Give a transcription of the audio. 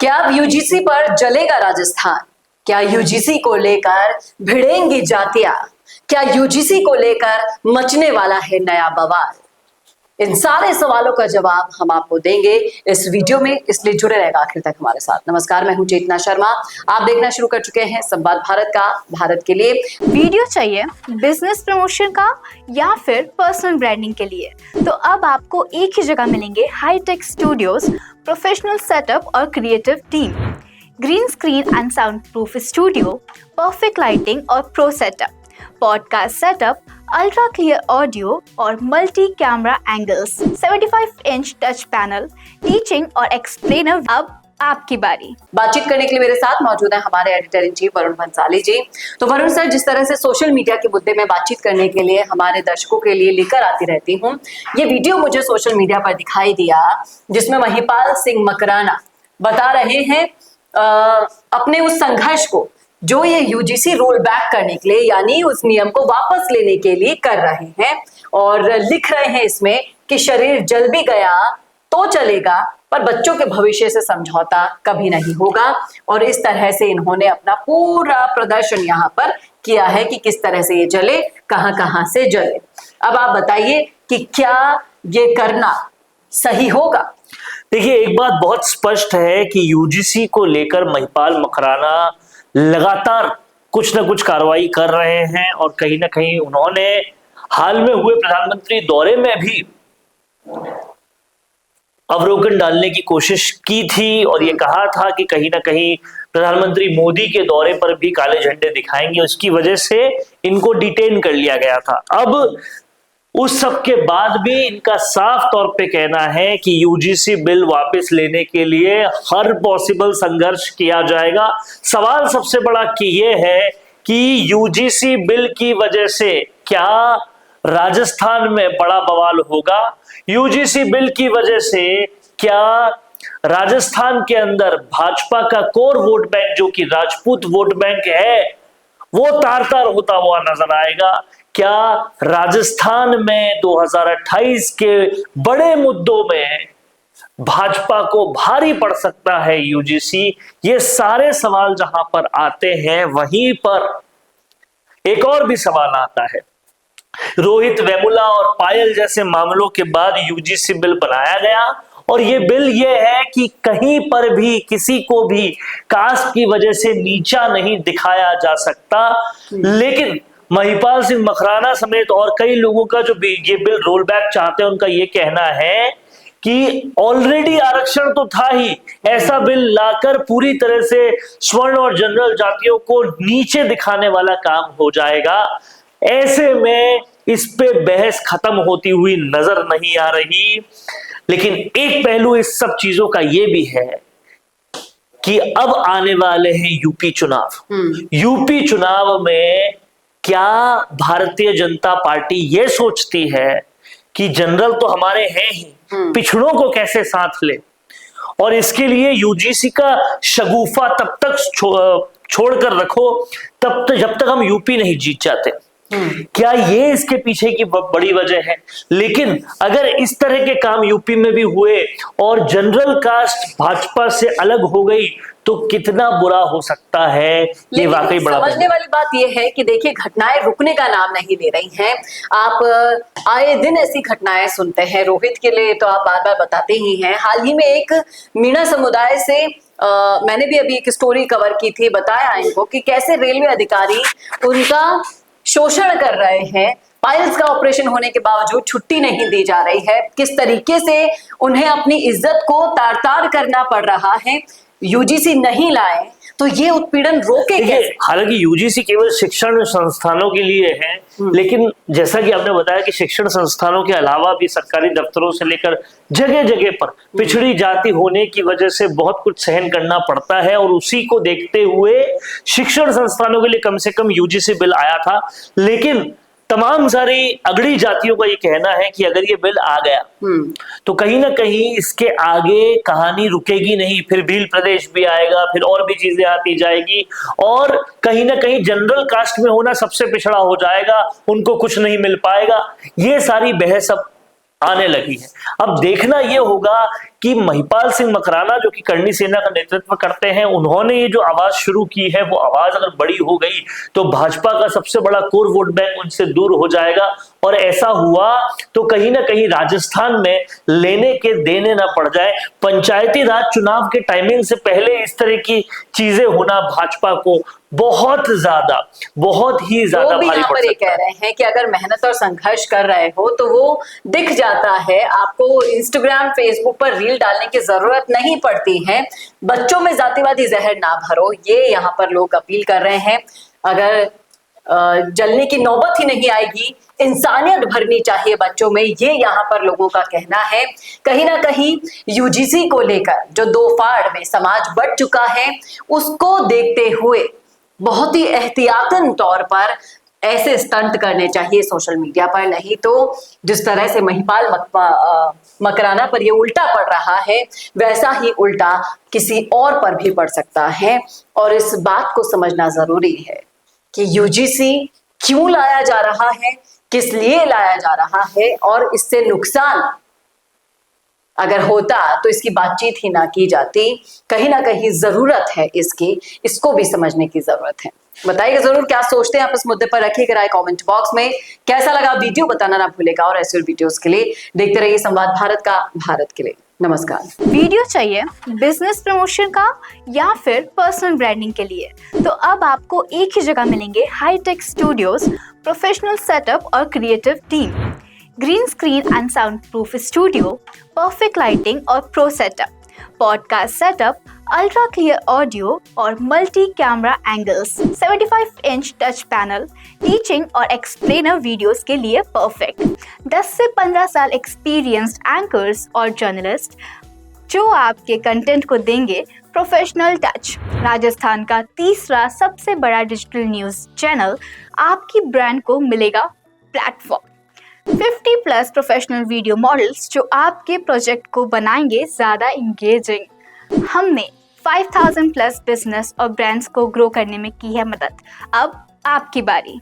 क्या अब यूजीसी पर जलेगा राजस्थान? क्या यूजीसी को लेकर भिड़ेंगी जातियां? क्या यूजीसी को लेकर मचने वाला है नया बवाल? इन सारे सवालों का जवाब हम आपको देंगे इस वीडियो में, इसलिए जुड़े रहेगा आखिर तक हमारे साथ। नमस्कार, मैं हूं चेतना शर्मा। आप देखना शुरू कर चुके हैं संवाद भारत का, भारत के लिए। वीडियो चाहिए बिजनेस प्रमोशन का या फिर पर्सनल ब्रांडिंग के लिए, तो अब आपको एक ही जगह मिलेंगे हाईटेक स्टूडियोज, प्रोफेशनल सेटअप और creative team, green screen and soundproof studio, perfect lighting और pro setup, podcast setup, ultra clear audio और multi camera angles, 75 inch touch panel, teaching और एक्सप्लेनर। अब आपकी बारी। बातचीत करने के लिए मेरे साथ मौजूद है हमारे editor in chief Varun Bhansali ji. तो वरुण सर, जिस तरह से सोशल मीडिया के मुद्दे में बातचीत करने के लिए हमारे दर्शकों के लिए लेकर आती रहती हूँ, ये वीडियो मुझे सोशल मीडिया पर दिखाई दिया जिसमें महिपाल सिंह मकराना बता रहे हैं अपने उस संघर्ष को जो ये यूजीसी रोल बैक करने के लिए, यानी उस नियम को वापस लेने के लिए कर रहे हैं, और लिख रहे हैं इसमें कि शरीर जल भी गया तो चलेगा पर बच्चों के भविष्य से समझौता कभी नहीं होगा। और इस तरह से इन्होंने अपना पूरा प्रदर्शन यहाँ पर किया है कि किस तरह से ये जले, कहां कहां से जले। अब आप बताइए कि क्या ये करना सही होगा? देखिए, एक बात बहुत स्पष्ट है कि यूजीसी को लेकर महिपाल मकराना लगातार कुछ ना कुछ कार्रवाई कर रहे हैं, और कहीं ना कहीं उन्होंने हाल में हुए प्रधानमंत्री दौरे में भी अवरोधन डालने की कोशिश की थी, और ये कहा था कि कहीं ना कहीं प्रधानमंत्री मोदी के दौरे पर भी काले झंडे दिखाएंगे, उसकी वजह से इनको डिटेन कर लिया गया था। अब उस सब के बाद भी इनका साफ तौर पे कहना है कि यूजीसी बिल वापस लेने के लिए हर पॉसिबल संघर्ष किया जाएगा। सवाल सबसे बड़ा कि ये है कि यूजीसी बिल की वजह से क्या राजस्थान में बड़ा बवाल होगा? यूजीसी बिल की वजह से क्या राजस्थान के अंदर भाजपा का कोर वोट बैंक, जो कि राजपूत वोट बैंक है, वो तार तार होता हुआ नजर आएगा? क्या राजस्थान में 2028 के बड़े मुद्दों में भाजपा को भारी पड़ सकता है यूजीसी? ये सारे सवाल जहां पर आते हैं, वहीं पर एक और भी सवाल आता है। रोहित वेमुला और पायल जैसे मामलों के बाद यूजीसी बिल बनाया गया, और ये बिल ये है कि कहीं पर भी किसी को भी कास्ट की वजह से नीचा नहीं दिखाया जा सकता। लेकिन महिपाल सिंह मकराना समेत और कई लोगों का जो ये बिल रोल बैक चाहते हैं, उनका ये कहना है कि ऑलरेडी आरक्षण तो था ही, ऐसा बिल लाकर पूरी तरह से स्वर्ण और जनरल जातियों को नीचे दिखाने वाला काम हो जाएगा। ऐसे में इस पे बहस खत्म होती हुई नजर नहीं आ रही। लेकिन एक पहलू इस सब चीजों का ये भी है कि अब आने वाले हैं यूपी चुनाव। यूपी चुनाव में क्या भारतीय जनता पार्टी ये सोचती है कि जनरल तो हमारे हैं ही, पिछड़ों को कैसे साथ ले, और इसके लिए यूजीसी का शगुफा तब तक छोड़कर रखो तब तक जब तक हम यूपी नहीं जीत जाते। क्या ये इसके पीछे की बड़ी वजह है? लेकिन अगर इस तरह के काम यूपी में भी हुए और जनरल कास्ट भाजपा से अलग हो गई, तो कितना बुरा हो सकता है? ये वाकई बड़ा समझने वाली बात यह है कि देखिए, घटनाएं रुकने का नाम नहीं ले रही हैं। आप आए दिन ऐसी घटनाएं सुनते हैं। रोहित के लिए तो आप बार बार बताते ही हैं। हाल ही में एक मीणा समुदाय से मैंने भी अभी एक स्टोरी कवर की थी, बताया इनको कि कैसे रेलवे अधिकारी उनका शोषण कर रहे हैं। पायल्स का ऑपरेशन होने के बावजूद छुट्टी नहीं दी जा रही है। किस तरीके से उन्हें अपनी इज्जत को तार तार करना पड़ रहा है। यूजीसी नहीं लाए तो ये उत्पीड़न रोके कैसे? हालांकि यूजीसी केवल शिक्षण संस्थानों के लिए है, लेकिन जैसा कि आपने बताया कि शिक्षण संस्थानों के अलावा भी सरकारी दफ्तरों से लेकर जगह जगह पर पिछड़ी जाति होने की वजह से बहुत कुछ सहन करना पड़ता है, और उसी को देखते हुए शिक्षण संस्थानों के लिए कम से कम यूजीसी बिल आया था। लेकिन तमाम सारी अगड़ी जातियों का ये कहना है कि अगर ये बिल आ गया तो कहीं ना कहीं इसके आगे कहानी रुकेगी नहीं, फिर भील प्रदेश भी आएगा, फिर और भी चीजें आती जाएगी, और कहीं ना कहीं जनरल कास्ट में होना सबसे पिछड़ा हो जाएगा, उनको कुछ नहीं मिल पाएगा। ये सारी बहस अब आने लगी है। अब देखना यह होगा कि महिपाल सिंह मकराना जो कि करणी सेना का नेतृत्व करते हैं, उन्होंने ये जो आवाज शुरू की है वो आवाज अगर बड़ी हो गई तो भाजपा का सबसे बड़ा कोर वोट बैंक उनसे दूर हो जाएगा, और ऐसा हुआ तो कहीं ना कहीं राजस्थान में लेने के देने ना पड़ जाए। पंचायती राज चुनाव के टाइमिंग से पहले इस तरह की चीजें होना भाजपा को बहुत ही ज्यादा भी भारी यहाँ पड़ पर ये सकता कह है। रहे हैं कि अगर मेहनत और संघर्ष कर रहे हो तो वो दिख जाता है, आपको इंस्टाग्राम फेसबुक पर रील डालने की जरूरत नहीं पड़ती है। बच्चों में जातिवादी जहर ना भरो, ये यहाँ पर लोग अपील कर रहे हैं। अगर जलने की नौबत ही नहीं आएगी, इंसानियत भरनी चाहिए बच्चों में, ये यहाँ पर लोगों का कहना है। कहीं ना कहीं यूजीसी को लेकर जो दो फाड़ में समाज बढ़ चुका है, उसको देखते हुए बहुत ही एहतियातन तौर पर ऐसे स्टंट करने चाहिए सोशल मीडिया पर, नहीं तो जिस तरह से महिपाल मकराना पर ये उल्टा पड़ रहा है, वैसा ही उल्टा किसी और पर भी पड़ सकता है। और इस बात को समझना जरूरी है कि यूजीसी क्यों लाया जा रहा है, किस लिए लाया जा रहा है, और इससे नुकसान अगर होता तो इसकी बातचीत ही ना की जाती। कहीं ना कहीं जरूरत है इसको भी समझने की जरूरत है। बताइएगा जरूर क्या सोचते हैं आप इस मुद्दे पर, रखिएगा राय कमेंट बॉक्स में। कैसा लगा वीडियो बताना ना भूलेगा, और ऐसे वीडियोस के लिए देखते रहिए संवाद भारत का, भारत के लिए। नमस्कार। वीडियो चाहिए बिजनेस प्रमोशन का या फिर पर्सनल ब्रांडिंग के लिए, तो अब आपको एक ही जगह मिलेंगे हाईटेक स्टूडियोज, प्रोफेशनल सेटअप और creative team, green screen and soundproof studio, perfect lighting और pro setup, podcast setup, ultra clear audio और multi camera angles, 75 inch touch panel, teaching और एक्सप्लेनर वीडियोस के लिए परफेक्ट, 10 से 15 साल experienced anchors और journalist जो आपके कंटेंट को देंगे प्रोफेशनल टच। राजस्थान का तीसरा सबसे बड़ा डिजिटल न्यूज चैनल आपकी ब्रांड को मिलेगा प्लेटफॉर्म, 50+ प्रोफेशनल वीडियो मॉडल्स जो आपके प्रोजेक्ट को बनाएंगे ज़्यादा इंगेजिंग। हमने 5000+ बिजनेस और ब्रांड्स को ग्रो करने में की है मदद, अब आपकी बारी।